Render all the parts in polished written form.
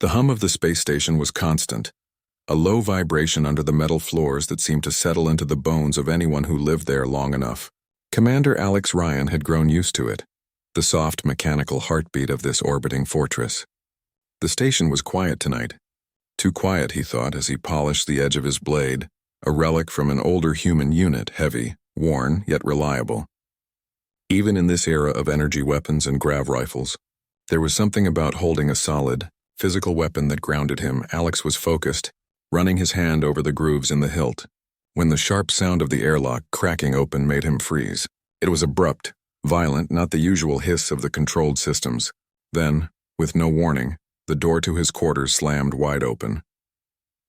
The hum of the space station was constant, a low vibration under the metal floors that seemed to settle into the bones of anyone who lived there long enough. Commander Alex Ryan had grown used to it, the soft mechanical heartbeat of this orbiting fortress. The station was quiet tonight. Too quiet, he thought, as he polished the edge of his blade, a relic from an older human unit, heavy, worn, yet reliable. Even in this era of energy weapons and grav rifles, there was something about holding a solid, physical weapon that grounded him. Alex was focused, running his hand over the grooves in the hilt, when the sharp sound of the airlock cracking open made him freeze. It was abrupt, violent, not the usual hiss of the controlled systems. Then, with no warning, the door to his quarters slammed wide open.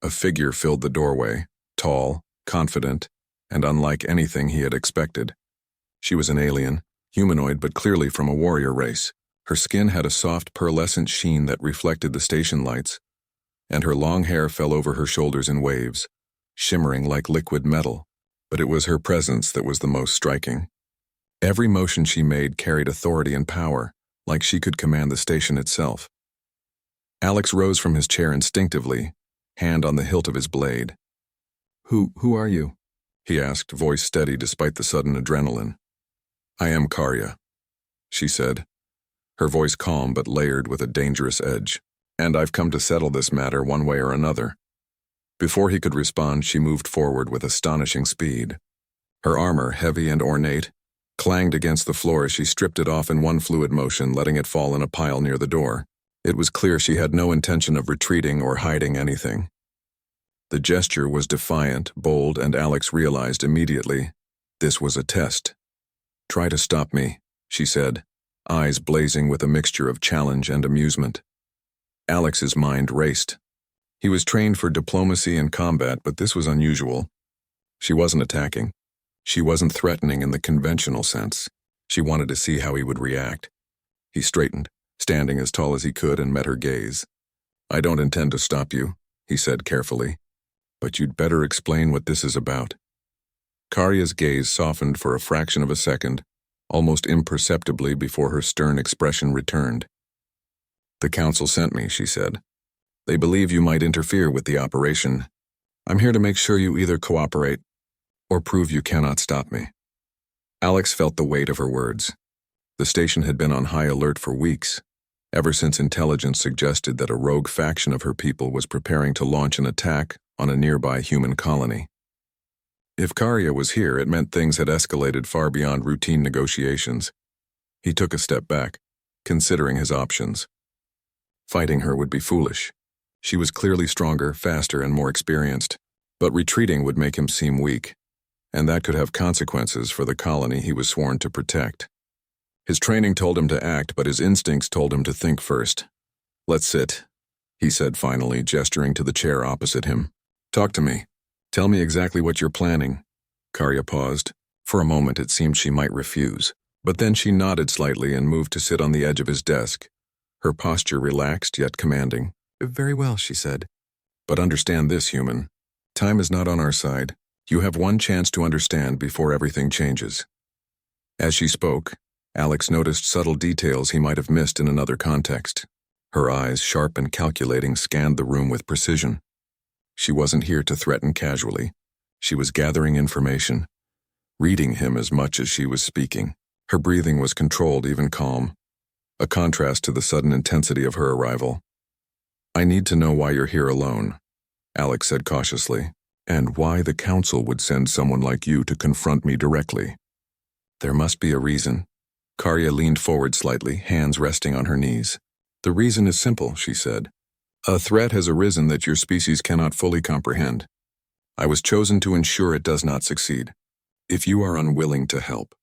A figure filled the doorway, tall, confident, and unlike anything he had expected. She was an alien, humanoid but clearly from a warrior race. Her skin had a soft pearlescent sheen that reflected the station lights, and her long hair fell over her shoulders in waves, shimmering like liquid metal. But it was her presence that was the most striking. Every motion she made carried authority and power, like she could command the station itself. Alex rose from his chair instinctively, hand on the hilt of his blade. Who are you?" he asked, voice steady despite the sudden adrenaline. "I am Karya," she said, her voice calm but layered with a dangerous edge. "And I've come to settle this matter one way or another." Before he could respond, she moved forward with astonishing speed. Her armor, heavy and ornate, clanged against the floor as she stripped it off in one fluid motion, letting it fall in a pile near the door. It was clear she had no intention of retreating or hiding anything. The gesture was defiant, bold, and Alex realized immediately this was a test. "Try to stop me," she said, eyes blazing with a mixture of challenge and amusement. Alex's mind raced. He was trained for diplomacy and combat, but this was unusual. She wasn't attacking. She wasn't threatening in the conventional sense. She wanted to see how he would react. He straightened, standing as tall as he could, and met her gaze. "I don't intend to stop you," he said carefully, "but you'd better explain what this is about." Karya's gaze softened for a fraction of a second, almost imperceptibly before her stern expression returned. "The council sent me," she said. "They believe you might interfere with the operation. I'm here to make sure you either cooperate or prove you cannot stop me." Alex felt the weight of her words. The station had been on high alert for weeks, ever since intelligence suggested that a rogue faction of her people was preparing to launch an attack on a nearby human colony. If Karya was here, it meant things had escalated far beyond routine negotiations. He took a step back, considering his options. Fighting her would be foolish. She was clearly stronger, faster, and more experienced, but retreating would make him seem weak, and that could have consequences for the colony he was sworn to protect. His training told him to act, but his instincts told him to think first. "Let's sit," he said finally, gesturing to the chair opposite him. "Talk to me. Tell me exactly what you're planning." Karya paused. For a moment it seemed she might refuse, but then she nodded slightly and moved to sit on the edge of his desk, her posture relaxed yet commanding. "Very well," she said. "But understand this, human. Time is not on our side. You have one chance to understand before everything changes." As she spoke, Alex noticed subtle details he might have missed in another context. Her eyes, sharp and calculating, scanned the room with precision. She wasn't here to threaten casually. She was gathering information, reading him as much as she was speaking. Her breathing was controlled, even calm, a contrast to the sudden intensity of her arrival. "I need to know why you're here alone," Alex said cautiously, "and why the council would send someone like you to confront me directly." "There must be a reason." Karya leaned forward slightly, hands resting on her knees. "The reason is simple," she said. "A threat has arisen that your species cannot fully comprehend. I was chosen to ensure it does not succeed. If you are unwilling to help,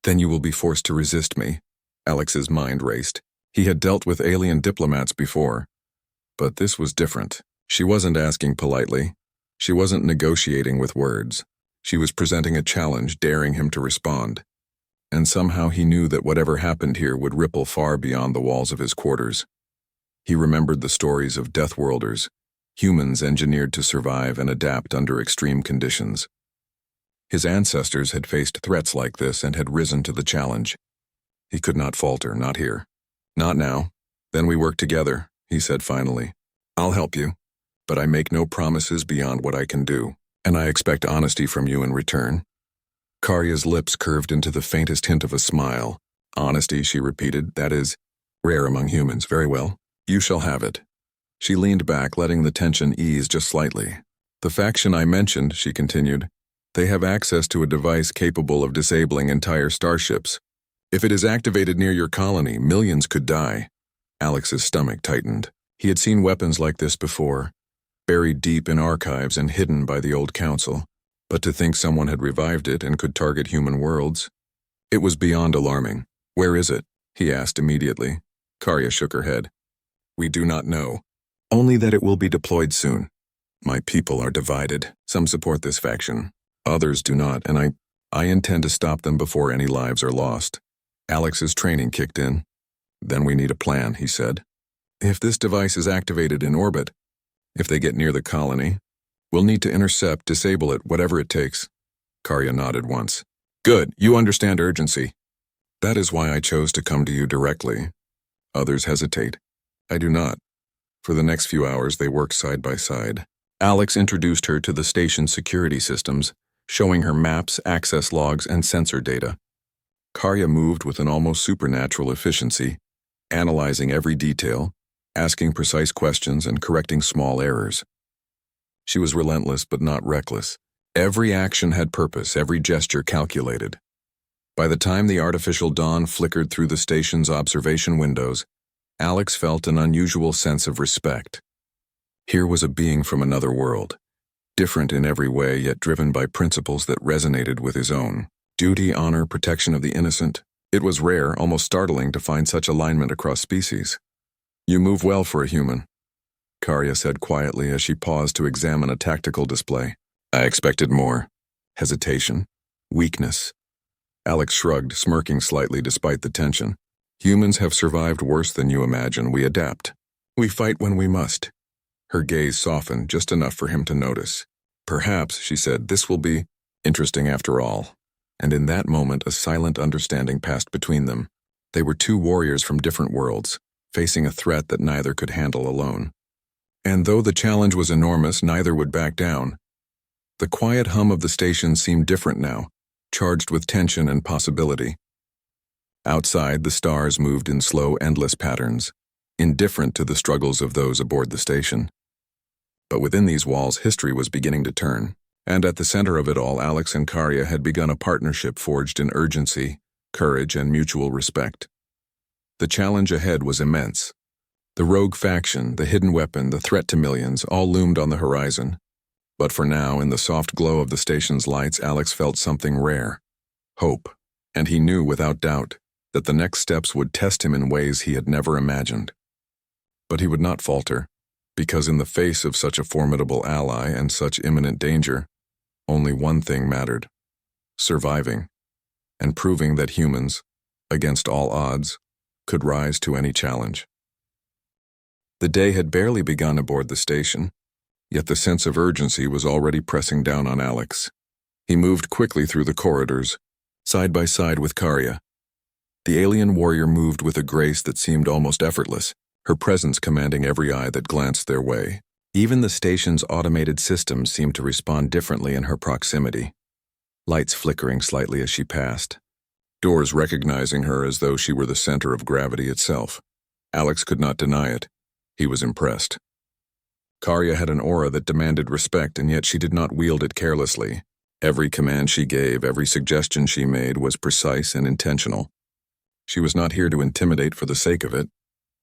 then you will be forced to resist me." Alex's mind raced. He had dealt with alien diplomats before, but this was different. She wasn't asking politely. She wasn't negotiating with words. She was presenting a challenge, daring him to respond. And somehow he knew that whatever happened here would ripple far beyond the walls of his quarters. He remembered the stories of Deathworlders, humans engineered to survive and adapt under extreme conditions. His ancestors had faced threats like this and had risen to the challenge. He could not falter, not here. "Not now. Then we work together," he said finally. I'll help you, but I make no promises beyond what I can do, and I expect honesty from you in return. Karya's lips curved into the faintest hint of a smile. Honesty, she repeated, that is rare among humans. Very well. You shall have it. She leaned back, letting the tension ease just slightly. The faction I mentioned, she continued, they have access to a device capable of disabling entire starships. If it is activated near your colony, millions could die. Alex's stomach tightened. He had seen weapons like this before, buried deep in archives and hidden by the old council. But to think someone had revived it and could target human worlds, it was beyond alarming. Where is it? He asked immediately. Karya shook her head. We do not know. Only that it will be deployed soon. My people are divided. Some support this faction. Others do not, and I intend to stop them before any lives are lost. Alex's training kicked in. Then we need a plan, he said. If this device is activated in orbit, if they get near the colony, we'll need to intercept, disable it, whatever it takes. Karya nodded once. Good, you understand urgency. That is why I chose to come to you directly. Others hesitate. I do not. For the next few hours, they worked side by side. Alex introduced her to the station's security systems, showing her maps, access logs, and sensor data. Karya moved with an almost supernatural efficiency, analyzing every detail, asking precise questions, and correcting small errors. She was relentless but not reckless. Every action had purpose, every gesture calculated. By the time the artificial dawn flickered through the station's observation windows, Alex felt an unusual sense of respect. Here was a being from another world, different in every way yet driven by principles that resonated with his own. Duty, honor, protection of the innocent. It was rare, almost startling, to find such alignment across species. You move well for a human, Karya said quietly as she paused to examine a tactical display. I expected more. Hesitation. Weakness. Alex shrugged, smirking slightly despite the tension. Humans have survived worse than you imagine. We adapt. We fight when we must. Her gaze softened just enough for him to notice. Perhaps, she said, this will be interesting after all. And in that moment, a silent understanding passed between them. They were two warriors from different worlds, facing a threat that neither could handle alone. And though the challenge was enormous, neither would back down. The quiet hum of the station seemed different now, charged with tension and possibility. Outside, the stars moved in slow, endless patterns, indifferent to the struggles of those aboard the station. But within these walls, history was beginning to turn, and at the center of it all, Alex and Karya had begun a partnership forged in urgency, courage, and mutual respect. The challenge ahead was immense. The rogue faction, the hidden weapon, the threat to millions, all loomed on the horizon. But for now, in the soft glow of the station's lights, Alex felt something rare. Hope. And he knew without doubt that the next steps would test him in ways he had never imagined. But he would not falter, because in the face of such a formidable ally and such imminent danger, only one thing mattered: surviving, and proving that humans, against all odds, could rise to any challenge. The day had barely begun aboard the station, yet the sense of urgency was already pressing down on Alex. He moved quickly through the corridors, side by side with Karya. The alien warrior moved with a grace that seemed almost effortless, her presence commanding every eye that glanced their way. Even the station's automated systems seemed to respond differently in her proximity, lights flickering slightly as she passed, doors recognizing her as though she were the center of gravity itself. Alex could not deny it. He was impressed. Karya had an aura that demanded respect, and yet she did not wield it carelessly. Every command she gave, every suggestion she made was precise and intentional. She was not here to intimidate for the sake of it.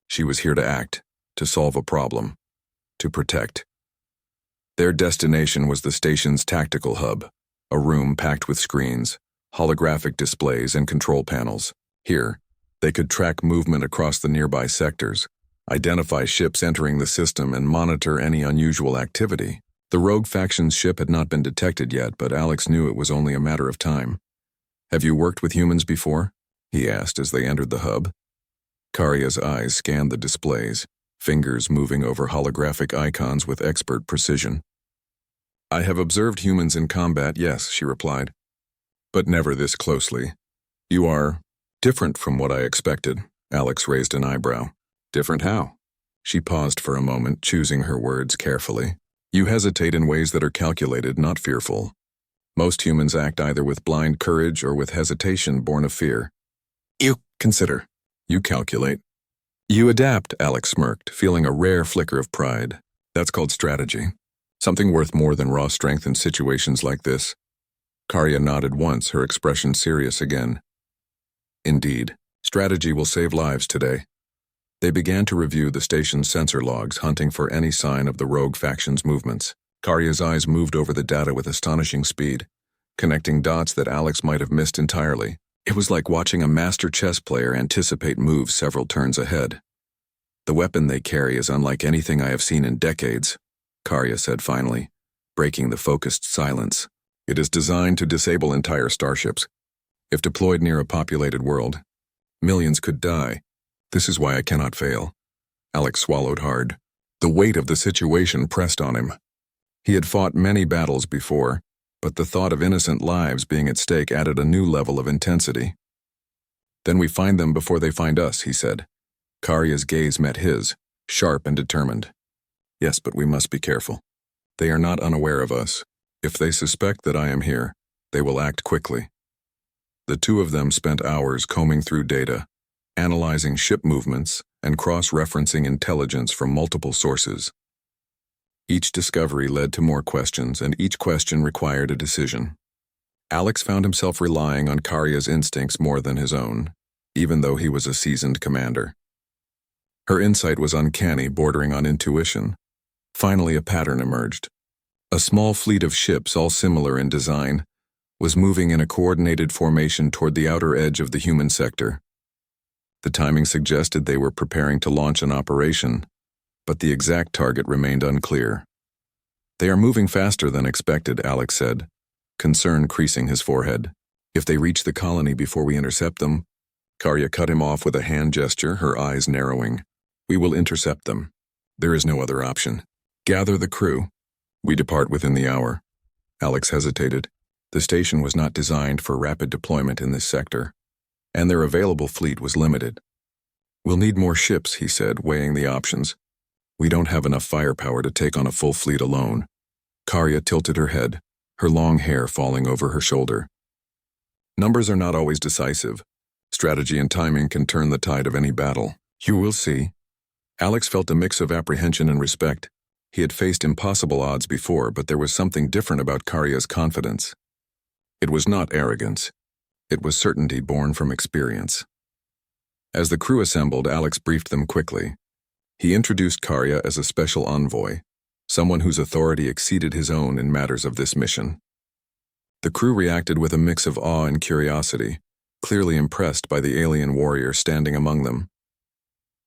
She was here to act, to solve a problem, to protect. Their destination was the station's tactical hub, a room packed with screens, holographic displays, and control panels. Here, they could track movement across the nearby sectors, identify ships entering the system, and monitor any unusual activity. The rogue faction's ship had not been detected yet, but Alex knew it was only a matter of time. Have you worked with humans before? He asked as they entered the hub. Karya's eyes scanned the displays, fingers moving over holographic icons with expert precision. I have observed humans in combat, yes, she replied, but never this closely. You are different from what I expected. Alex raised an eyebrow. Different how? She paused for a moment, choosing her words carefully. You hesitate in ways that are calculated, not fearful. Most humans act either with blind courage or with hesitation born of fear. You consider. You calculate. You adapt, Alex smirked, feeling a rare flicker of pride. That's called strategy. Something worth more than raw strength in situations like this. Karya nodded once, her expression serious again. Indeed, strategy will save lives today. They began to review the station's sensor logs, hunting for any sign of the rogue faction's movements. Karya's eyes moved over the data with astonishing speed, connecting dots that Alex might have missed entirely. It was like watching a master chess player anticipate moves several turns ahead. The weapon they carry is unlike anything I have seen in decades, Karya said finally, breaking the focused silence. It is designed to disable entire starships. If deployed near a populated world, millions could die. This is why I cannot fail. Alex swallowed hard. The weight of the situation pressed on him. He had fought many battles before, but the thought of innocent lives being at stake added a new level of intensity. Then we find them before they find us, he said. Karya's gaze met his, sharp and determined. Yes, but we must be careful. They are not unaware of us. If they suspect that I am here, they will act quickly. The two of them spent hours combing through data, analyzing ship movements and cross-referencing intelligence from multiple sources. Each discovery led to more questions, and each question required a decision. Alex found himself relying on Karya's instincts more than his own, even though he was a seasoned commander. Her insight was uncanny, bordering on intuition. Finally, a pattern emerged. A small fleet of ships, all similar in design, was moving in a coordinated formation toward the outer edge of the human sector. The timing suggested they were preparing to launch an operation, but the exact target remained unclear. They are moving faster than expected, Alex said, concern creasing his forehead. If they reach the colony before we intercept them, Karya cut him off with a hand gesture, her eyes narrowing. We will intercept them. There is no other option. Gather the crew. We depart within the hour. Alex hesitated. The station was not designed for rapid deployment in this sector, and their available fleet was limited. We'll need more ships, he said, weighing the options. We don't have enough firepower to take on a full fleet alone. Karya tilted her head, her long hair falling over her shoulder. Numbers are not always decisive. Strategy and timing can turn the tide of any battle. You will see. Alex felt a mix of apprehension and respect. He had faced impossible odds before, but there was something different about Karya's confidence. It was not arrogance. It was certainty born from experience. As the crew assembled, Alex briefed them quickly. He introduced Karya as a special envoy, someone whose authority exceeded his own in matters of this mission. The crew reacted with a mix of awe and curiosity, clearly impressed by the alien warrior standing among them.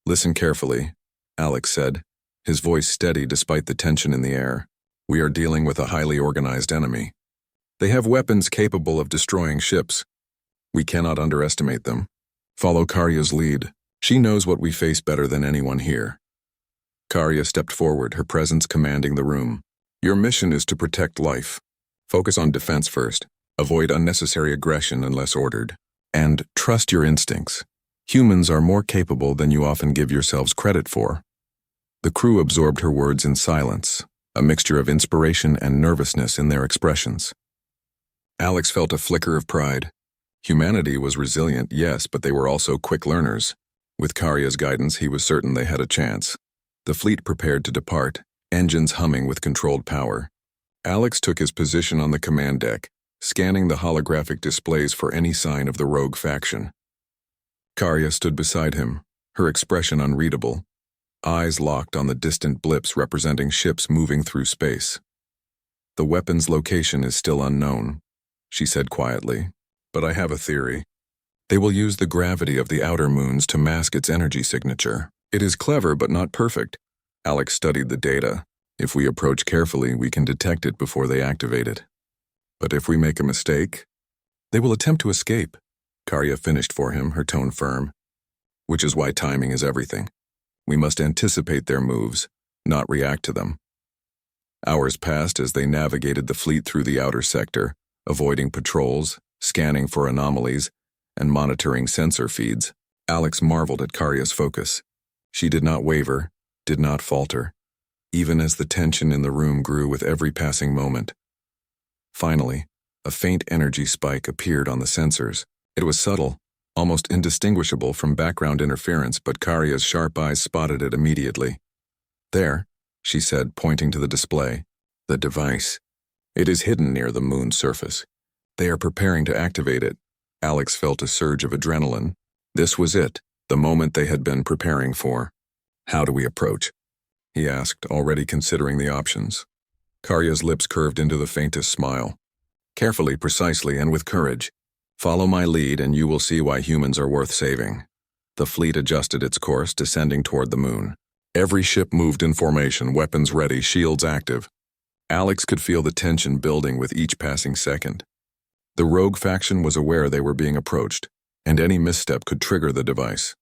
Listen carefully, Alex said, his voice steady despite the tension in the air. We are dealing with a highly organized enemy. They have weapons capable of destroying ships. We cannot underestimate them. Follow Karya's lead. She knows what we face better than anyone here. Karya stepped forward, her presence commanding the room. Your mission is to protect life. Focus on defense first. Avoid unnecessary aggression unless ordered. And trust your instincts. Humans are more capable than you often give yourselves credit for. The crew absorbed her words in silence, a mixture of inspiration and nervousness in their expressions. Alex felt a flicker of pride. Humanity was resilient, yes, but they were also quick learners. With Karya's guidance, he was certain they had a chance. The fleet prepared to depart, engines humming with controlled power. Alex took his position on the command deck, scanning the holographic displays for any sign of the rogue faction. Karya stood beside him, her expression unreadable, eyes locked on the distant blips representing ships moving through space. The weapon's location is still unknown, she said quietly, but I have a theory. They will use the gravity of the outer moons to mask its energy signature. It is clever but not perfect. Alex studied the data. If we approach carefully, we can detect it before they activate it. But if we make a mistake, they will attempt to escape. Karya finished for him, her tone firm. Which is why timing is everything. We must anticipate their moves, not react to them. Hours passed as they navigated the fleet through the outer sector, avoiding patrols, scanning for anomalies, and monitoring sensor feeds. Alex marveled at Karya's focus. She did not waver, did not falter, even as the tension in the room grew with every passing moment. Finally, a faint energy spike appeared on the sensors. It was subtle, almost indistinguishable from background interference, but Karya's sharp eyes spotted it immediately. "There," she said, pointing to the display. "The device. It is hidden near the moon's surface. They are preparing to activate it." Alex felt a surge of adrenaline. This was it, the moment they had been preparing for. "How do we approach?" he asked, already considering the options. Karya's lips curved into the faintest smile. "Carefully, precisely, and with courage. Follow my lead and you will see why humans are worth saving." The fleet adjusted its course, descending toward the moon. Every ship moved in formation, weapons ready, shields active. Alex could feel the tension building with each passing second. The rogue faction was aware they were being approached, and any misstep could trigger the device.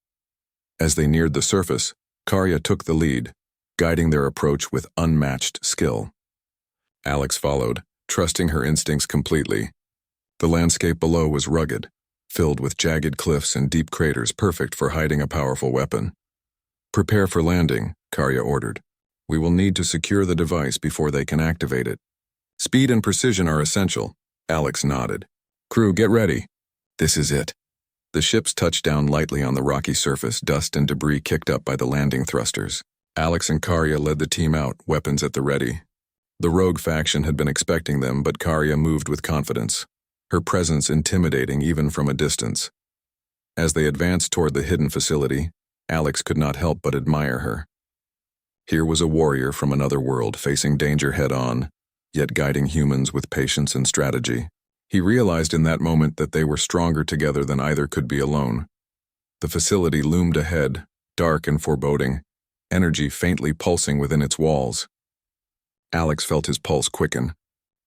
As they neared the surface, Karya took the lead, guiding their approach with unmatched skill. Alex followed, trusting her instincts completely. The landscape below was rugged, filled with jagged cliffs and deep craters perfect for hiding a powerful weapon. "Prepare for landing," Karya ordered. "We will need to secure the device before they can activate it." "Speed and precision are essential," Alex nodded. "Crew, get ready." This is it. The ships touched down lightly on the rocky surface, dust and debris kicked up by the landing thrusters. Alex and Karya led the team out, weapons at the ready. The rogue faction had been expecting them, but Karya moved with confidence, her presence intimidating even from a distance. As they advanced toward the hidden facility, Alex could not help but admire her. Here was a warrior from another world, facing danger head-on, yet guiding humans with patience and strategy. He realized in that moment that they were stronger together than either could be alone. The facility loomed ahead, dark and foreboding, energy faintly pulsing within its walls. Alex felt his pulse quicken.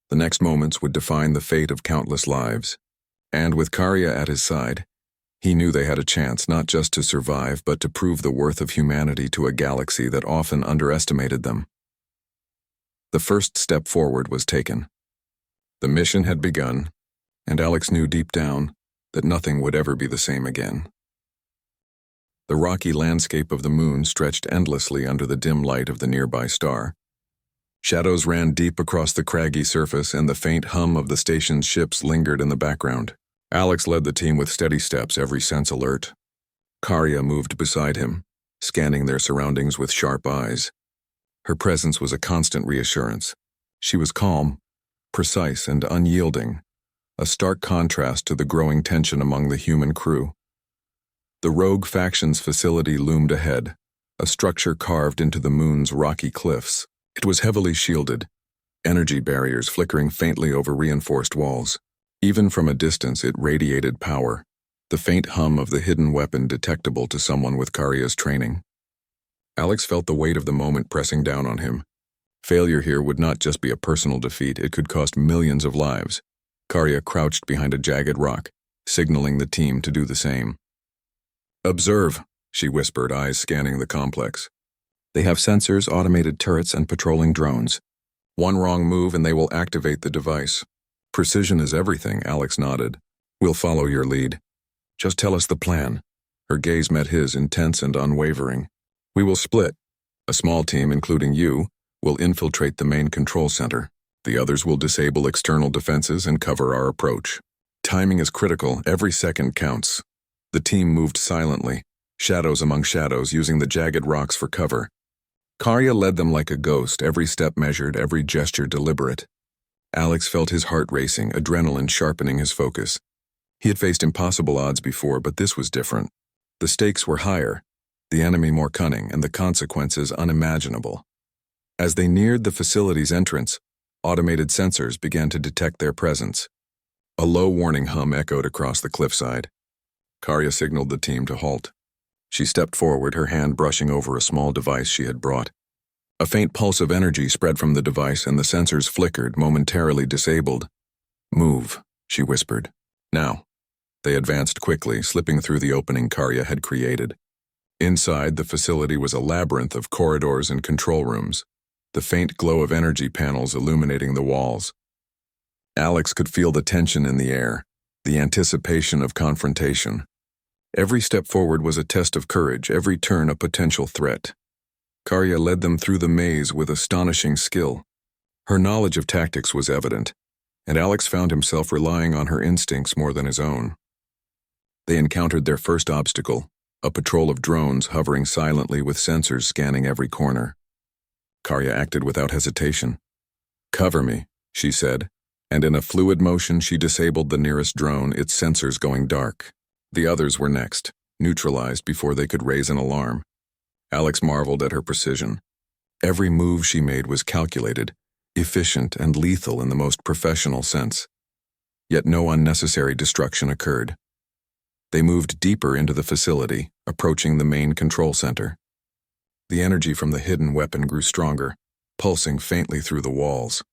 The next moments would define the fate of countless lives. And with Karya at his side, he knew they had a chance not just to survive but to prove the worth of humanity to a galaxy that often underestimated them. The first step forward was taken. The mission had begun, and Alex knew deep down that nothing would ever be the same again. The rocky landscape of the moon stretched endlessly under the dim light of the nearby star. Shadows ran deep across the craggy surface, and the faint hum of the station's ships lingered in the background. Alex led the team with steady steps, every sense alert. Karya moved beside him, scanning their surroundings with sharp eyes. Her presence was a constant reassurance. She was calm, precise, and unyielding, a stark contrast to the growing tension among the human crew. The rogue faction's facility loomed ahead, a structure carved into the moon's rocky cliffs. It was heavily shielded, energy barriers flickering faintly over reinforced walls. Even from a distance, it radiated power, the faint hum of the hidden weapon detectable to someone with Karya's training. Alex felt the weight of the moment pressing down on him. Failure here would not just be a personal defeat, it could cost millions of lives. Karya crouched behind a jagged rock, signaling the team to do the same. "Observe," she whispered, eyes scanning the complex. "They have sensors, automated turrets, and patrolling drones. One wrong move and they will activate the device." "Precision is everything," Alex nodded. "We'll follow your lead. Just tell us the plan." Her gaze met his, intense and unwavering. "We will split. A small team, including you, will infiltrate the main control center. The others will disable external defenses and cover our approach. Timing is critical, every second counts." The team moved silently, shadows among shadows, using the jagged rocks for cover. Karya led them like a ghost, every step measured, every gesture deliberate. Alex felt his heart racing, adrenaline sharpening his focus. He had faced impossible odds before, but this was different. The stakes were higher, the enemy more cunning, and the consequences unimaginable. As they neared the facility's entrance, automated sensors began to detect their presence. A low warning hum echoed across the cliffside. Karya signaled the team to halt. She stepped forward, her hand brushing over a small device she had brought. A faint pulse of energy spread from the device, and the sensors flickered, momentarily disabled. "Move," she whispered. "Now." They advanced quickly, slipping through the opening Karya had created. Inside, the facility was a labyrinth of corridors and control rooms, the faint glow of energy panels illuminating the walls. Alex could feel the tension in the air, the anticipation of confrontation. Every step forward was a test of courage, every turn a potential threat. Karya led them through the maze with astonishing skill. Her knowledge of tactics was evident, and Alex found himself relying on her instincts more than his own. They encountered their first obstacle, a patrol of drones hovering silently with sensors scanning every corner. Karya acted without hesitation. "Cover me," she said, and in a fluid motion she disabled the nearest drone, its sensors going dark. The others were next, neutralized before they could raise an alarm. Alex marveled at her precision. Every move she made was calculated, efficient, and lethal in the most professional sense. Yet no unnecessary destruction occurred. They moved deeper into the facility, approaching the main control center. The energy from the hidden weapon grew stronger, pulsing faintly through the walls.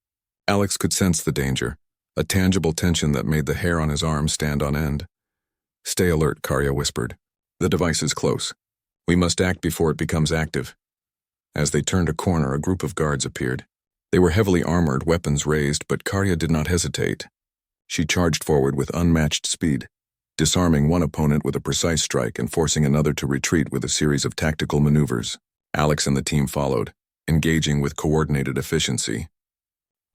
Alex could sense the danger, a tangible tension that made the hair on his arm stand on end. "Stay alert," Karya whispered. "The device is close. We must act before it becomes active." As they turned a corner, a group of guards appeared. They were heavily armored, weapons raised, but Karya did not hesitate. She charged forward with unmatched speed, disarming one opponent with a precise strike and forcing another to retreat with a series of tactical maneuvers. Alex and the team followed, engaging with coordinated efficiency.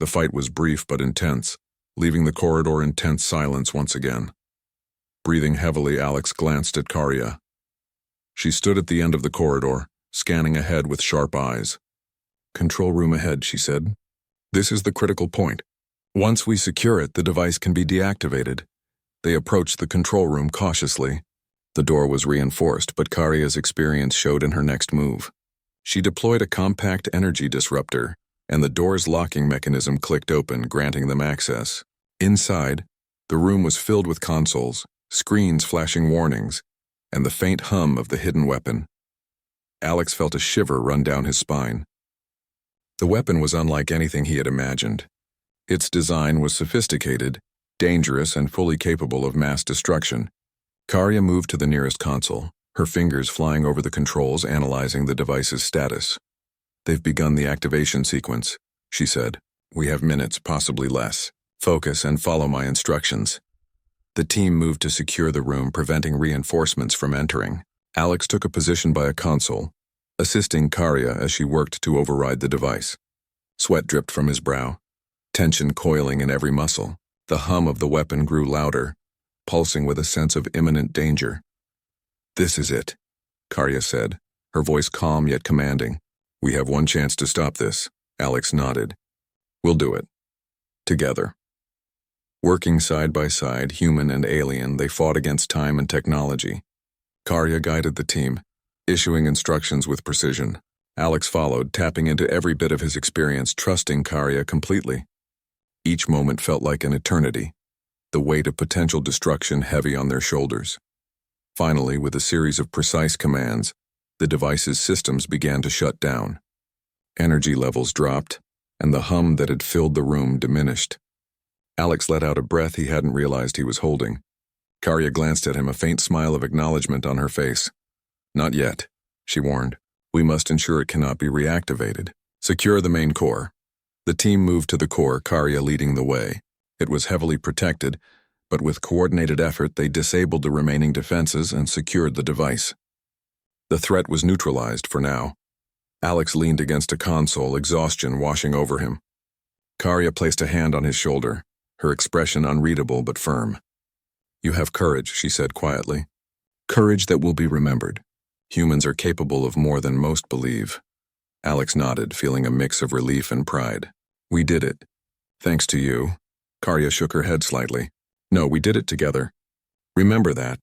The fight was brief but intense, leaving the corridor in tense silence once again. Breathing heavily, Alex glanced at Karya. She stood at the end of the corridor, scanning ahead with sharp eyes. "Control room ahead," she said. "This is the critical point. Once we secure it, the device can be deactivated." They approached the control room cautiously. The door was reinforced, but Karya's experience showed in her next move. She deployed a compact energy disruptor, and the door's locking mechanism clicked open, granting them access. Inside, the room was filled with consoles, screens flashing warnings, and the faint hum of the hidden weapon. Alex felt a shiver run down his spine. The weapon was unlike anything he had imagined. Its design was sophisticated, dangerous, and fully capable of mass destruction. Karya moved to the nearest console, her fingers flying over the controls, analyzing the device's status. "They've begun the activation sequence," she said. "We have minutes, possibly less. Focus and follow my instructions." The team moved to secure the room, preventing reinforcements from entering. Alex took a position by a console, assisting Karya as she worked to override the device. Sweat dripped from his brow, tension coiling in every muscle. The hum of the weapon grew louder, pulsing with a sense of imminent danger. "This is it," Karya said, her voice calm yet commanding. "We have one chance to stop this." Alex nodded. "We'll do it. Together." Working side by side, human and alien, they fought against time and technology. Karya guided the team, issuing instructions with precision. Alex followed, tapping into every bit of his experience, trusting Karya completely. Each moment felt like an eternity, the weight of potential destruction heavy on their shoulders. Finally, with a series of precise commands, the device's systems began to shut down. Energy levels dropped, and the hum that had filled the room diminished. Alex let out a breath he hadn't realized he was holding. Karya glanced at him, a faint smile of acknowledgement on her face. "Not yet," she warned. "We must ensure it cannot be reactivated. Secure the main core." The team moved to the core, Karya leading the way. It was heavily protected, but with coordinated effort they disabled the remaining defenses and secured the device. The threat was neutralized for now. Alex leaned against a console, exhaustion washing over him. Karya placed a hand on his shoulder, her expression unreadable but firm. "You have courage," she said quietly. "Courage that will be remembered. Humans are capable of more than most believe." Alex nodded, feeling a mix of relief and pride. "We did it. Thanks to you." Karya shook her head slightly. "No, we did it together. Remember that.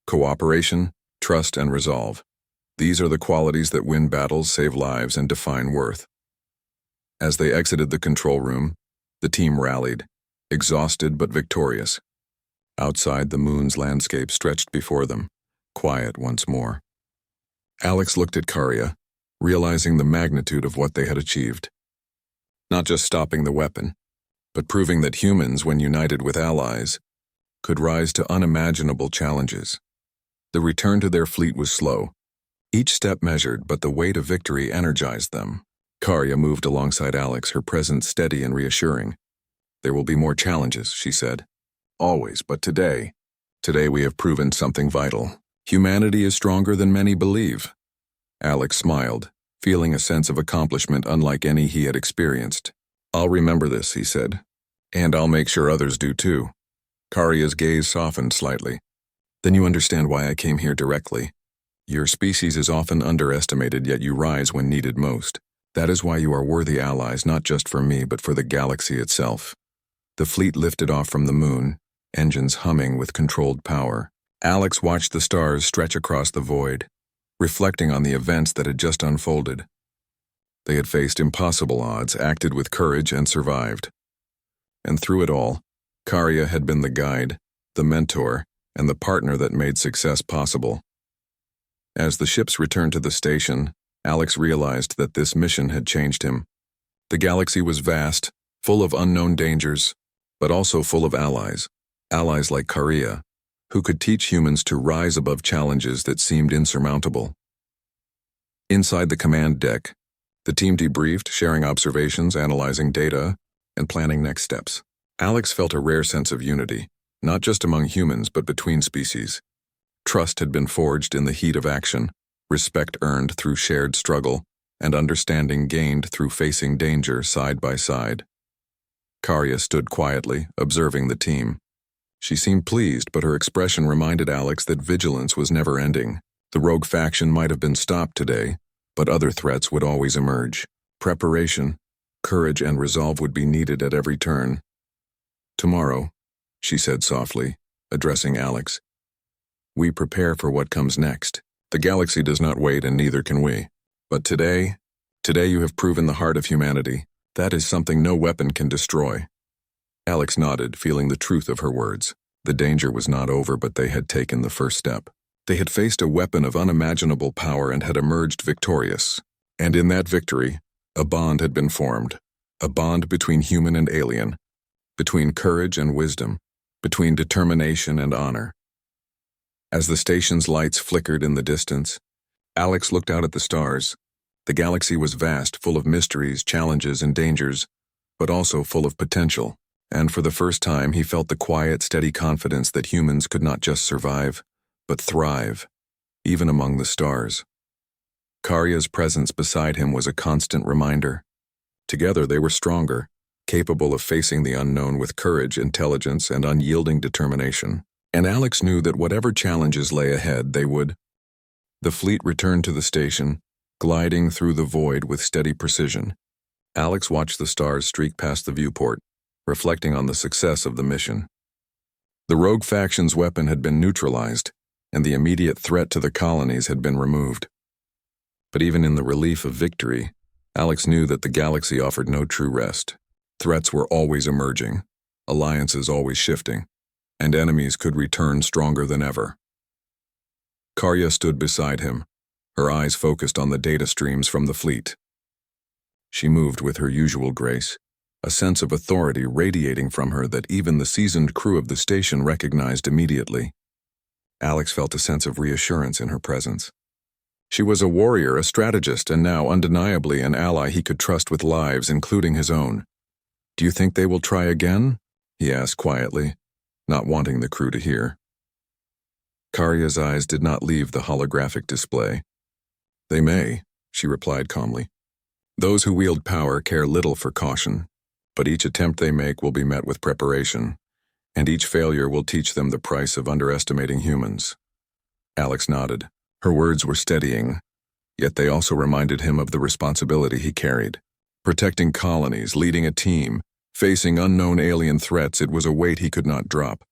Cooperation, trust, and resolve. These are the qualities that win battles, save lives, and define worth." As they exited the control room, the team rallied, exhausted but victorious. Outside, the moon's landscape stretched before them, quiet once more. Alex looked at Karya, realizing the magnitude of what they had achieved. Not just stopping the weapon, but proving that humans, when united with allies, could rise to unimaginable challenges. The return to their fleet was slow. Each step measured, but the weight of victory energized them. Karya moved alongside Alex, her presence steady and reassuring. "There will be more challenges," she said. "Always, but today we have proven something vital. Humanity is stronger than many believe." Alex smiled, feeling a sense of accomplishment unlike any he had experienced. "I'll remember this," he said. "And I'll make sure others do too." Karya's gaze softened slightly. "Then you understand why I came here directly. Your species is often underestimated, yet you rise when needed most. That is why you are worthy allies, not just for me, but for the galaxy itself." The fleet lifted off from the moon, engines humming with controlled power. Alex watched the stars stretch across the void, reflecting on the events that had just unfolded. They had faced impossible odds, acted with courage, and survived. And through it all, Karya had been the guide, the mentor, and the partner that made success possible. As the ships returned to the station, Alex realized that this mission had changed him. The galaxy was vast, full of unknown dangers, but also full of allies like Karya, who could teach humans to rise above challenges that seemed insurmountable. Inside the command deck, the team debriefed, sharing observations, analyzing data, and planning next steps. Alex felt a rare sense of unity, not just among humans but between species. Trust had been forged in the heat of action, respect earned through shared struggle, and understanding gained through facing danger side by side. Karya stood quietly, observing the team. She seemed pleased, but her expression reminded Alex that vigilance was never ending. The rogue faction might have been stopped today, but other threats would always emerge. Preparation, courage, and resolve would be needed at every turn. "Tomorrow," she said softly, addressing Alex, "we prepare for what comes next. The galaxy does not wait, and neither can we. But today you have proven the heart of humanity. That is something no weapon can destroy." Alex nodded, feeling the truth of her words. The danger was not over, but they had taken the first step. They had faced a weapon of unimaginable power and had emerged victorious. And in that victory, a bond had been formed. A bond between human and alien, between courage and wisdom, between determination and honor. As the station's lights flickered in the distance, Alex looked out at the stars. The galaxy was vast, full of mysteries, challenges, and dangers, but also full of potential. And for the first time, he felt the quiet, steady confidence that humans could not just survive, but thrive, even among the stars. Karya's presence beside him was a constant reminder. Together they were stronger, capable of facing the unknown with courage, intelligence, and unyielding determination. And Alex knew that whatever challenges lay ahead, they would. The fleet returned to the station, gliding through the void with steady precision. Alex watched the stars streak past the viewport, reflecting on the success of the mission. The rogue faction's weapon had been neutralized, and the immediate threat to the colonies had been removed. But even in the relief of victory, Alex knew that the galaxy offered no true rest. Threats were always emerging, alliances always shifting, and enemies could return stronger than ever. Karya stood beside him, her eyes focused on the data streams from the fleet. She moved with her usual grace, a sense of authority radiating from her that even the seasoned crew of the station recognized immediately. Alex felt a sense of reassurance in her presence. She was a warrior, a strategist, and now undeniably an ally he could trust with lives, including his own. "Do you think they will try again?" he asked quietly, not wanting the crew to hear. Karya's eyes did not leave the holographic display. "They may," she replied calmly. "Those who wield power care little for caution, but each attempt they make will be met with preparation, and each failure will teach them the price of underestimating humans." Alex nodded. Her words were steadying, yet they also reminded him of the responsibility he carried. Protecting colonies, leading a team, facing unknown alien threats, it was a weight he could not drop.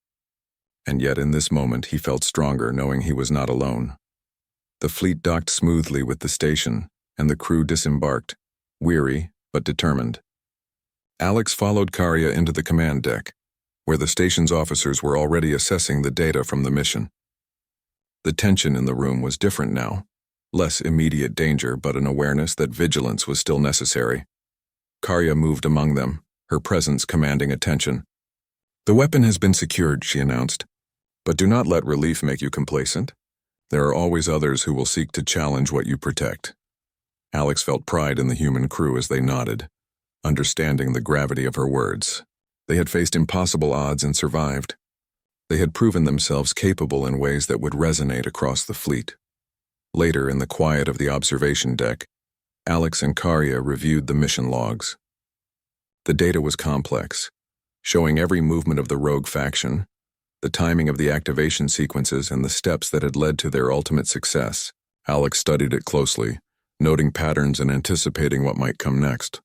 And yet in this moment he felt stronger, knowing he was not alone. The fleet docked smoothly with the station, and the crew disembarked, weary but determined. Alex followed Karya into the command deck, where the station's officers were already assessing the data from the mission. The tension in the room was different now. Less immediate danger, but an awareness that vigilance was still necessary. Karya moved among them, her presence commanding attention. "The weapon has been secured," she announced. "But do not let relief make you complacent. There are always others who will seek to challenge what you protect." Alex felt pride in the human crew as they nodded, understanding the gravity of her words. They had faced impossible odds and survived. They had proven themselves capable in ways that would resonate across the fleet. Later, in the quiet of the observation deck, Alex and Karya reviewed the mission logs. The data was complex, showing every movement of the rogue faction, the timing of the activation sequences, and the steps that had led to their ultimate success. Alex studied it closely, noting patterns and anticipating what might come next.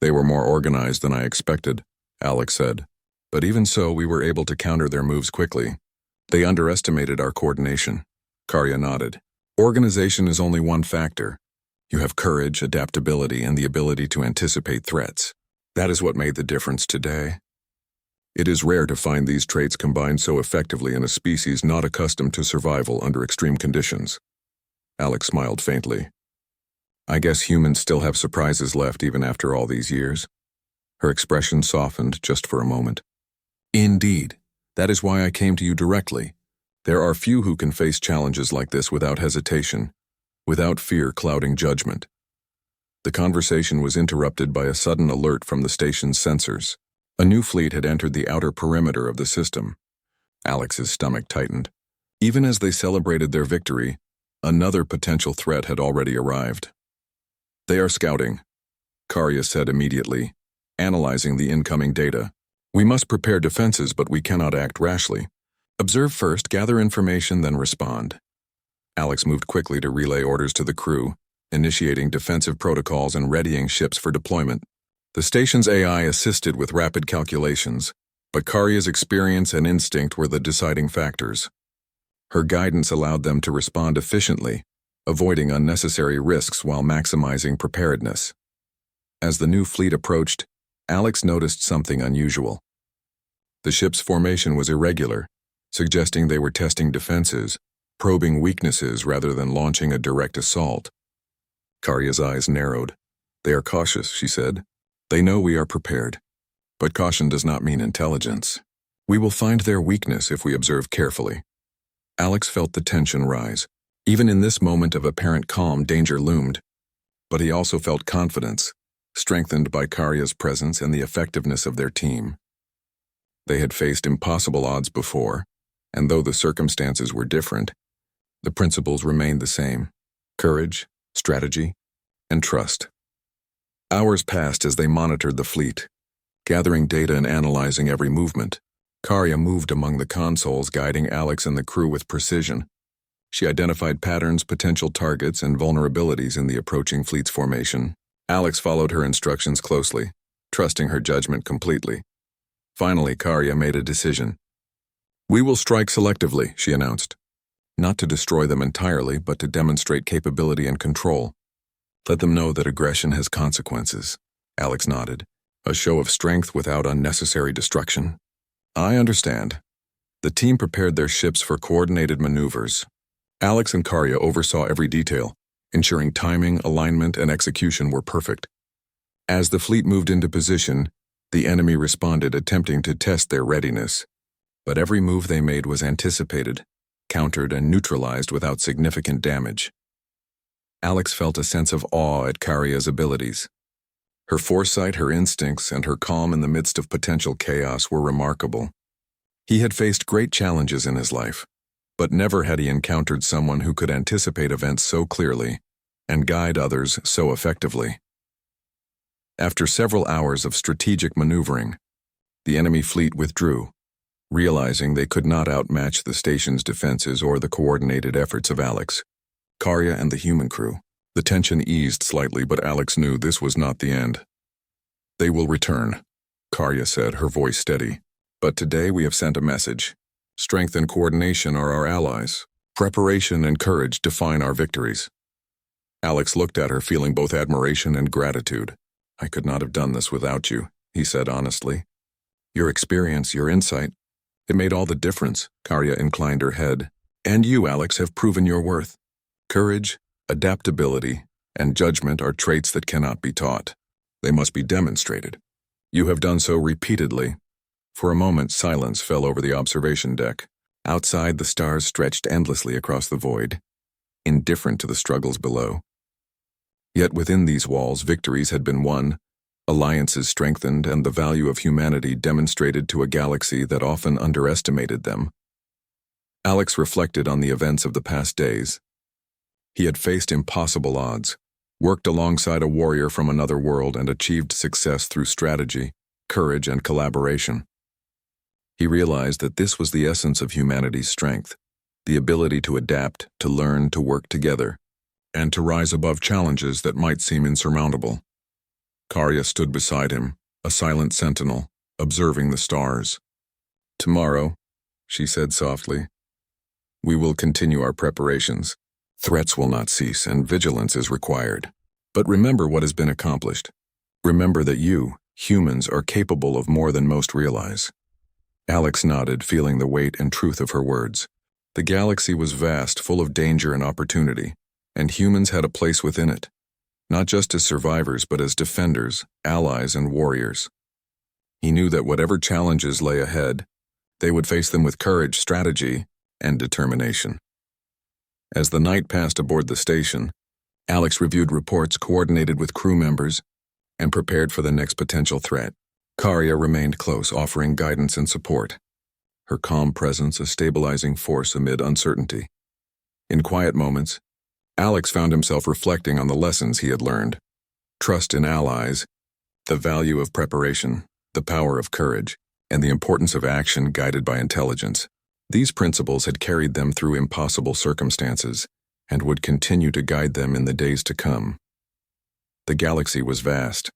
They were more organized than I expected, Alex said. But even so, we were able to counter their moves quickly. They underestimated our coordination. Karya nodded. Organization is only one factor. You have courage, adaptability, and the ability to anticipate threats. That is what made the difference today. It is rare to find these traits combined so effectively in a species not accustomed to survival under extreme conditions. Alex smiled faintly. I guess humans still have surprises left even after all these years. Her expression softened just for a moment. Indeed. That is why I came to you directly. There are few who can face challenges like this without hesitation, without fear clouding judgment. The conversation was interrupted by a sudden alert from the station's sensors. A new fleet had entered the outer perimeter of the system. Alex's stomach tightened. Even as they celebrated their victory, another potential threat had already arrived. They are scouting, Karya said immediately, analyzing the incoming data. We must prepare defenses, but we cannot act rashly. Observe first, gather information, then respond. Alex moved quickly to relay orders to the crew, initiating defensive protocols and readying ships for deployment. The station's AI assisted with rapid calculations, but Karya's experience and instinct were the deciding factors. Her guidance allowed them to respond efficiently, avoiding unnecessary risks while maximizing preparedness. As the new fleet approached, Alex noticed something unusual. The ship's formation was irregular, suggesting they were testing defenses, probing weaknesses rather than launching a direct assault. Karya's eyes narrowed. They are cautious, she said. They know we are prepared. But caution does not mean intelligence. We will find their weakness if we observe carefully. Alex felt the tension rise. Even in this moment of apparent calm, danger loomed. But he also felt confidence, strengthened by Karya's presence and the effectiveness of their team. They had faced impossible odds before, and though the circumstances were different, the principles remained the same: courage, strategy, and trust. Hours passed as they monitored the fleet, gathering data and analyzing every movement. Karya moved among the consoles, guiding Alex and the crew with precision. She identified patterns, potential targets, and vulnerabilities in the approaching fleet's formation. Alex followed her instructions closely, trusting her judgment completely. Finally, Karya made a decision. We will strike selectively, she announced. Not to destroy them entirely, but to demonstrate capability and control. Let them know that aggression has consequences. Alex nodded. A show of strength without unnecessary destruction. I understand. The team prepared their ships for coordinated maneuvers. Alex and Karya oversaw every detail, ensuring timing, alignment, and execution were perfect. As the fleet moved into position, the enemy responded, attempting to test their readiness. But every move they made was anticipated, countered, and neutralized without significant damage. Alex felt a sense of awe at Karya's abilities. Her foresight, her instincts, and her calm in the midst of potential chaos were remarkable. He had faced great challenges in his life, but never had he encountered someone who could anticipate events so clearly and guide others so effectively. After several hours of strategic maneuvering, the enemy fleet withdrew, realizing they could not outmatch the station's defenses or the coordinated efforts of Alex, Karya, and the human crew. The tension eased slightly, but Alex knew this was not the end. They will return, Karya said, her voice steady. But today we have sent a message. Strength and coordination are our allies. Preparation and courage define our victories. Alex looked at her, feeling both admiration and gratitude. I could not have done this without you, he said honestly. Your experience, your insight, it made all the difference, Karya inclined her head. And you, Alex, have proven your worth. Courage, adaptability, and judgment are traits that cannot be taught. They must be demonstrated. You have done so repeatedly. For a moment, silence fell over the observation deck. Outside, the stars stretched endlessly across the void, indifferent to the struggles below. Yet within these walls, victories had been won, alliances strengthened, and the value of humanity demonstrated to a galaxy that often underestimated them. Alex reflected on the events of the past days. He had faced impossible odds, worked alongside a warrior from another world, and achieved success through strategy, courage, and collaboration. He realized that this was the essence of humanity's strength, the ability to adapt, to learn, to work together, and to rise above challenges that might seem insurmountable. Karya stood beside him, a silent sentinel, observing the stars. "Tomorrow," she said softly, "we will continue our preparations. Threats will not cease, and vigilance is required. But remember what has been accomplished. Remember that you, humans, are capable of more than most realize." Alex nodded, feeling the weight and truth of her words. The galaxy was vast, full of danger and opportunity, and humans had a place within it, not just as survivors but as defenders, allies, and warriors. He knew that whatever challenges lay ahead, they would face them with courage, strategy, and determination. As the night passed aboard the station, Alex reviewed reports, coordinated with crew members, and prepared for the next potential threat. Karya remained close, offering guidance and support, her calm presence a stabilizing force amid uncertainty. In quiet moments, Alex found himself reflecting on the lessons he had learned: trust in allies, the value of preparation, the power of courage, and the importance of action guided by intelligence. These principles had carried them through impossible circumstances and would continue to guide them in the days to come. The galaxy was vast,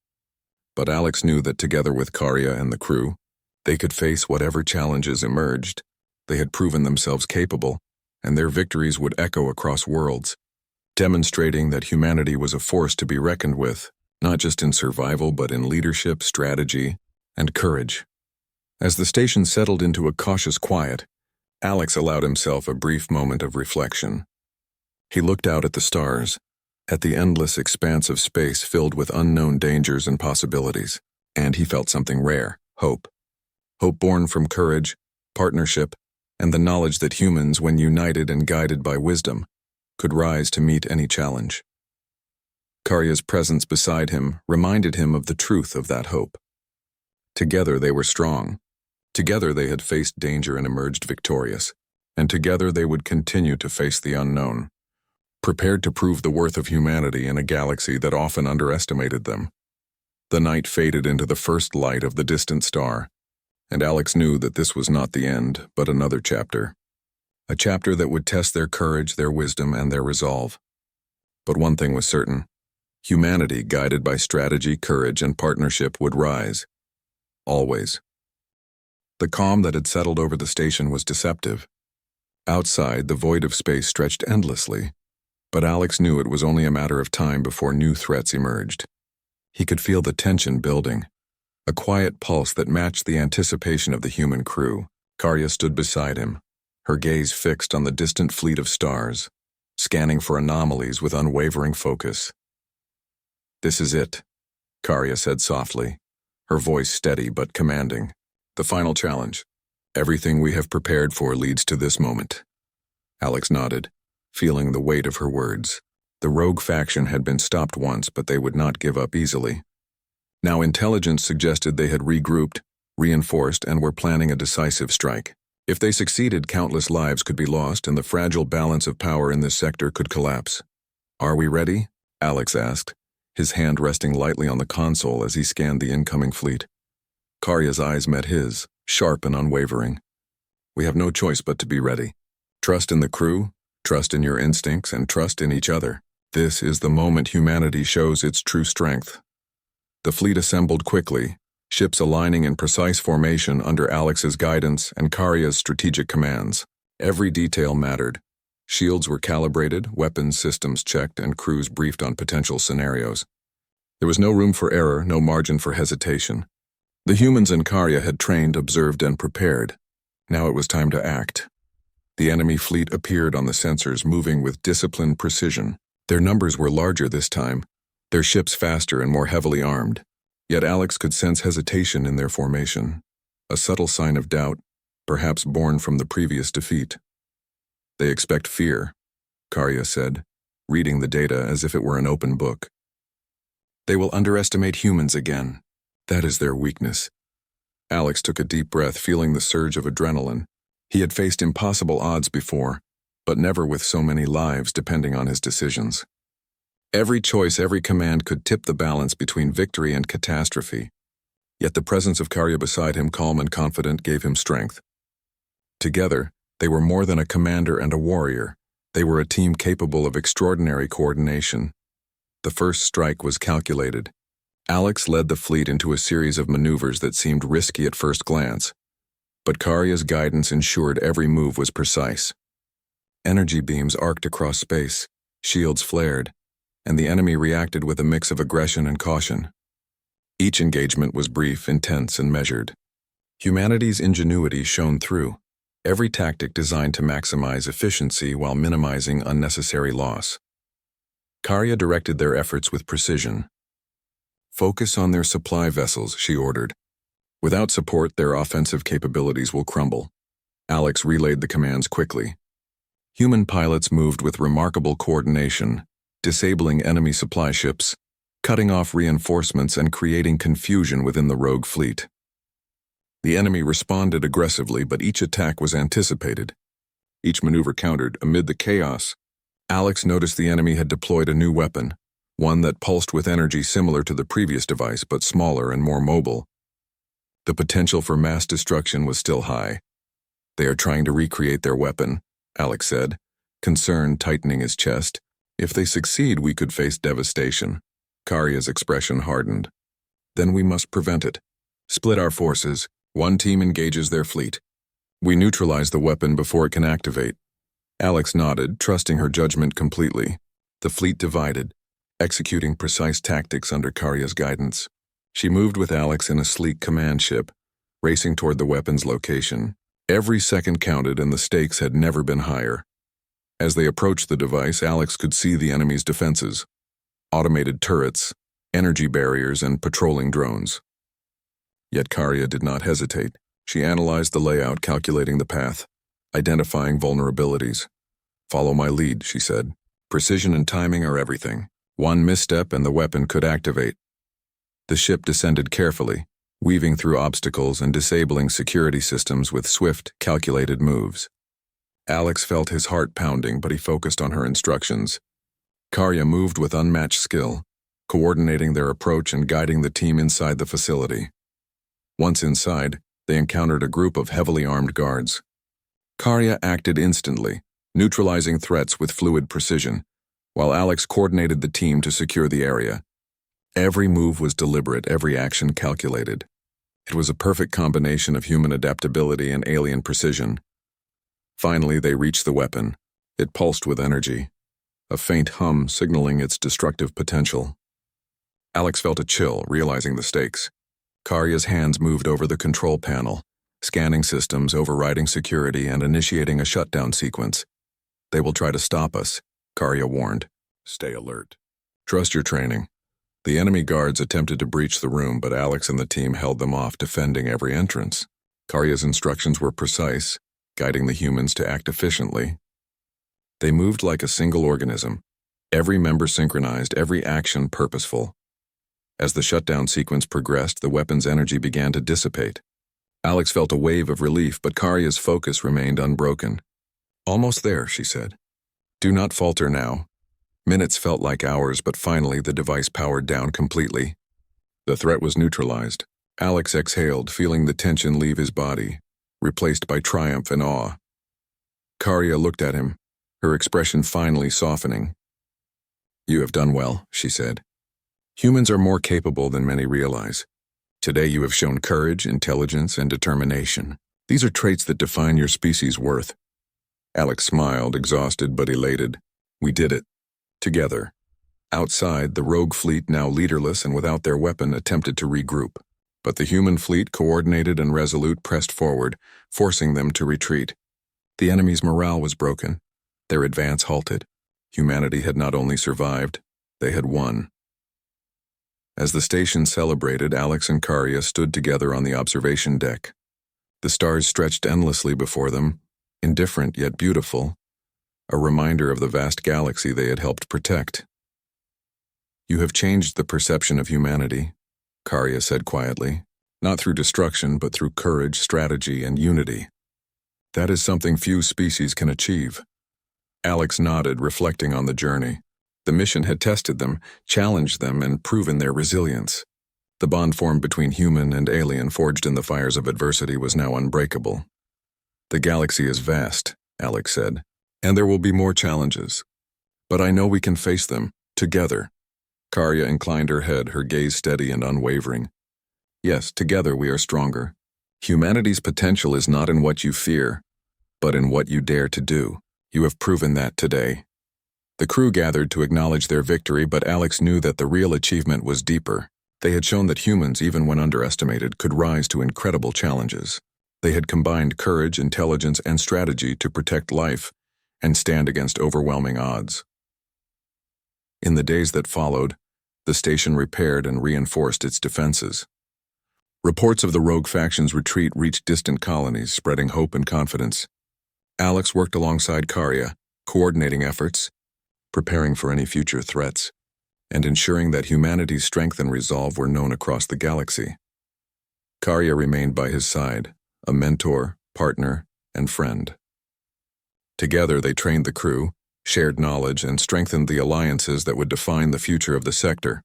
but Alex knew that together with Karya and the crew, they could face whatever challenges emerged. They had proven themselves capable, and their victories would echo across worlds, demonstrating that humanity was a force to be reckoned with, not just in survival but in leadership, strategy, and courage. As the station settled into a cautious quiet, Alex allowed himself a brief moment of reflection. He looked out at the stars, at the endless expanse of space filled with unknown dangers and possibilities, and he felt something rare: hope. Hope born from courage, partnership, and the knowledge that humans, when united and guided by wisdom, could rise to meet any challenge. Karya's presence beside him reminded him of the truth of that hope. Together they were strong. Together they had faced danger and emerged victorious, and together they would continue to face the unknown, prepared to prove the worth of humanity in a galaxy that often underestimated them. The night faded into the first light of the distant star, and Alex knew that this was not the end, but another chapter. A chapter that would test their courage, their wisdom, and their resolve. But one thing was certain: humanity, guided by strategy, courage, and partnership, would rise. Always. The calm that had settled over the station was deceptive. Outside, the void of space stretched endlessly, but Alex knew it was only a matter of time before new threats emerged. He could feel the tension building, a quiet pulse that matched the anticipation of the human crew. Karya stood beside him, her gaze fixed on the distant fleet of stars, scanning for anomalies with unwavering focus. "This is it," Karya said softly, her voice steady but commanding. "The final challenge. Everything we have prepared for leads to this moment." Alex nodded, feeling the weight of her words. The rogue faction had been stopped once, but they would not give up easily. Now intelligence suggested they had regrouped, reinforced, and were planning a decisive strike. If they succeeded, countless lives could be lost, and the fragile balance of power in this sector could collapse. "Are we ready?" Alex asked, his hand resting lightly on the console as he scanned the incoming fleet. Karya's eyes met his, sharp and unwavering. "We have no choice but to be ready. Trust in the crew, trust in your instincts, and trust in each other. This is the moment humanity shows its true strength." The fleet assembled quickly, ships aligning in precise formation under Alex's guidance and Karya's strategic commands. Every detail mattered. Shields were calibrated, weapons systems checked, and crews briefed on potential scenarios. There was no room for error, no margin for hesitation. The humans in Karya had trained, observed, and prepared. Now it was time to act. The enemy fleet appeared on the sensors, moving with disciplined precision. Their numbers were larger this time, their ships faster and more heavily armed. Yet Alex could sense hesitation in their formation, a subtle sign of doubt, perhaps born from the previous defeat. "They expect fear," Karya said, reading the data as if it were an open book. "They will underestimate humans again. That is their weakness." Alex took a deep breath, feeling the surge of adrenaline. He had faced impossible odds before, but never with so many lives depending on his decisions. Every choice, every command could tip the balance between victory and catastrophe. Yet the presence of Karya beside him, calm and confident, gave him strength. Together, they were more than a commander and a warrior. They were a team capable of extraordinary coordination. The first strike was calculated. Alex led the fleet into a series of maneuvers that seemed risky at first glance. But Karya's guidance ensured every move was precise. Energy beams arced across space, shields flared, and the enemy reacted with a mix of aggression and caution. Each engagement was brief, intense, and measured. Humanity's ingenuity shone through, every tactic designed to maximize efficiency while minimizing unnecessary loss. Karya directed their efforts with precision. Focus on their supply vessels, she ordered. Without support, their offensive capabilities will crumble. Alex relayed the commands quickly. Human pilots moved with remarkable coordination, disabling enemy supply ships, cutting off reinforcements and creating confusion within the rogue fleet. The enemy responded aggressively, but each attack was anticipated. Each maneuver countered. Amid the chaos, Alex noticed the enemy had deployed a new weapon, one that pulsed with energy similar to the previous device but smaller and more mobile. The potential for mass destruction was still high. They are trying to recreate their weapon, Alex said, concern tightening his chest. If they succeed, we could face devastation. Karya's expression hardened. Then we must prevent it. Split our forces. One team engages their fleet. We neutralize the weapon before it can activate. Alex nodded, trusting her judgment completely. The fleet divided, executing precise tactics under Karya's guidance. She moved with Alex in a sleek command ship, racing toward the weapon's location. Every second counted, and the stakes had never been higher. As they approached the device, Alex could see the enemy's defenses: automated turrets, energy barriers, and patrolling drones. Yet Karya did not hesitate. She analyzed the layout, calculating the path, identifying vulnerabilities. Follow my lead, she said. Precision and timing are everything. One misstep and the weapon could activate. The ship descended carefully, weaving through obstacles and disabling security systems with swift, calculated moves. Alex felt his heart pounding, but he focused on her instructions. Karya moved with unmatched skill, coordinating their approach and guiding the team inside the facility. Once inside, they encountered a group of heavily armed guards. Karya acted instantly, neutralizing threats with fluid precision, while Alex coordinated the team to secure the area. Every move was deliberate, every action calculated. It was a perfect combination of human adaptability and alien precision. Finally, they reached the weapon. It pulsed with energy, a faint hum signaling its destructive potential. Alex felt a chill, realizing the stakes. Karya's hands moved over the control panel, scanning systems, overriding security, and initiating a shutdown sequence. They will try to stop us, Karya warned. Stay alert. Trust your training. The enemy guards attempted to breach the room, but Alex and the team held them off, defending every entrance. Karya's instructions were precise, guiding the humans to act efficiently. They moved like a single organism, every member synchronized, every action purposeful. As the shutdown sequence progressed, the weapon's energy began to dissipate. Alex felt a wave of relief, but Karya's focus remained unbroken. Almost there, she said. Do not falter now. Minutes felt like hours, but finally the device powered down completely. The threat was neutralized. Alex exhaled, feeling the tension leave his body, replaced by triumph and awe. Karya looked at him, her expression finally softening. You have done well, she said. Humans are more capable than many realize. Today you have shown courage, intelligence, and determination. These are traits that define your species' worth. Alex smiled, exhausted but elated. We did it. Together. Outside, the rogue fleet, now leaderless and without their weapon, attempted to regroup. But the human fleet, coordinated and resolute, pressed forward, forcing them to retreat. The enemy's morale was broken. Their advance halted. Humanity had not only survived, they had won. As the station celebrated, Alex and Karya stood together on the observation deck. The stars stretched endlessly before them, indifferent yet beautiful, a reminder of the vast galaxy they had helped protect. You have changed the perception of humanity, Karya said quietly, not through destruction but through courage, strategy, and unity. That is something few species can achieve. Alex nodded, reflecting on the journey. The mission had tested them, challenged them, and proven their resilience. The bond formed between human and alien forged in the fires of adversity was now unbreakable. "The galaxy is vast," Alex said, "and there will be more challenges. But I know we can face them, together." Karya inclined her head, her gaze steady and unwavering. "Yes, together we are stronger. Humanity's potential is not in what you fear, but in what you dare to do. You have proven that today." The crew gathered to acknowledge their victory, but Alex knew that the real achievement was deeper. They had shown that humans, even when underestimated, could rise to incredible challenges. They had combined courage, intelligence, and strategy to protect life and stand against overwhelming odds. In the days that followed, the station repaired and reinforced its defenses. Reports of the rogue faction's retreat reached distant colonies, spreading hope and confidence. Alex worked alongside Karya, coordinating efforts, preparing for any future threats, and ensuring that humanity's strength and resolve were known across the galaxy. Karya remained by his side, a mentor, partner, and friend. Together they trained the crew, shared knowledge, and strengthened the alliances that would define the future of the sector.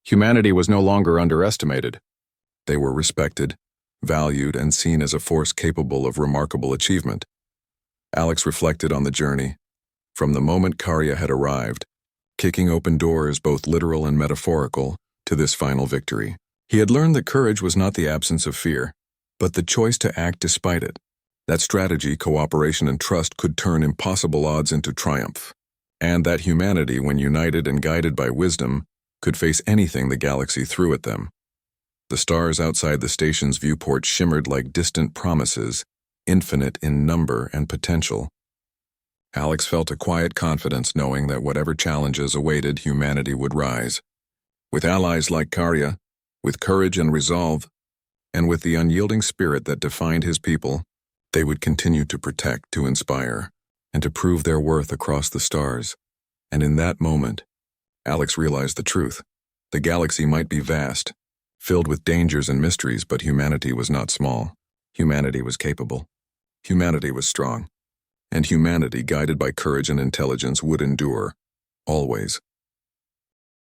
Humanity was no longer underestimated. They were respected, valued, and seen as a force capable of remarkable achievement. Alex reflected on the journey. From the moment Karya had arrived, kicking open doors both literal and metaphorical, to this final victory, he had learned that courage was not the absence of fear, but the choice to act despite it. That strategy, cooperation, and trust could turn impossible odds into triumph, and that humanity, when united and guided by wisdom, could face anything the galaxy threw at them. The stars outside the station's viewport shimmered like distant promises, infinite in number and potential. Alex felt a quiet confidence knowing that whatever challenges awaited, humanity would rise. With allies like Karya, with courage and resolve, and with the unyielding spirit that defined his people, they would continue to protect, to inspire, and to prove their worth across the stars. And in that moment, Alex realized the truth. The galaxy might be vast, filled with dangers and mysteries, but humanity was not small. Humanity was capable. Humanity was strong. And humanity, guided by courage and intelligence, would endure, always.